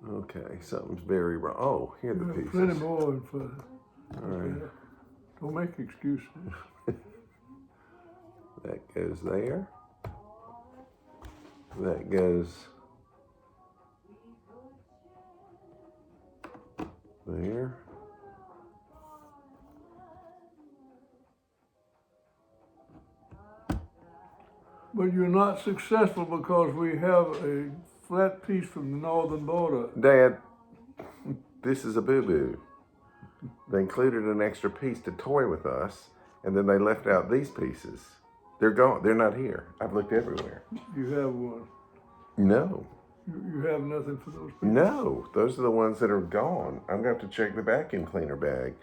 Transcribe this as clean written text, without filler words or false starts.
Okay, something's very wrong. Oh, here are the pieces. Plenty more for. All right. Don't make excuses. That goes there. That goes there. But you're not successful because we have a flat piece from the northern border. Dad, this is a boo-boo. They included an extra piece to toy with us, and then they left out these pieces. They're gone. They're not here. I've looked everywhere. You have one. No. You have nothing for those pieces. No. Those are the ones that are gone. I'm going to have to check the vacuum cleaner bag.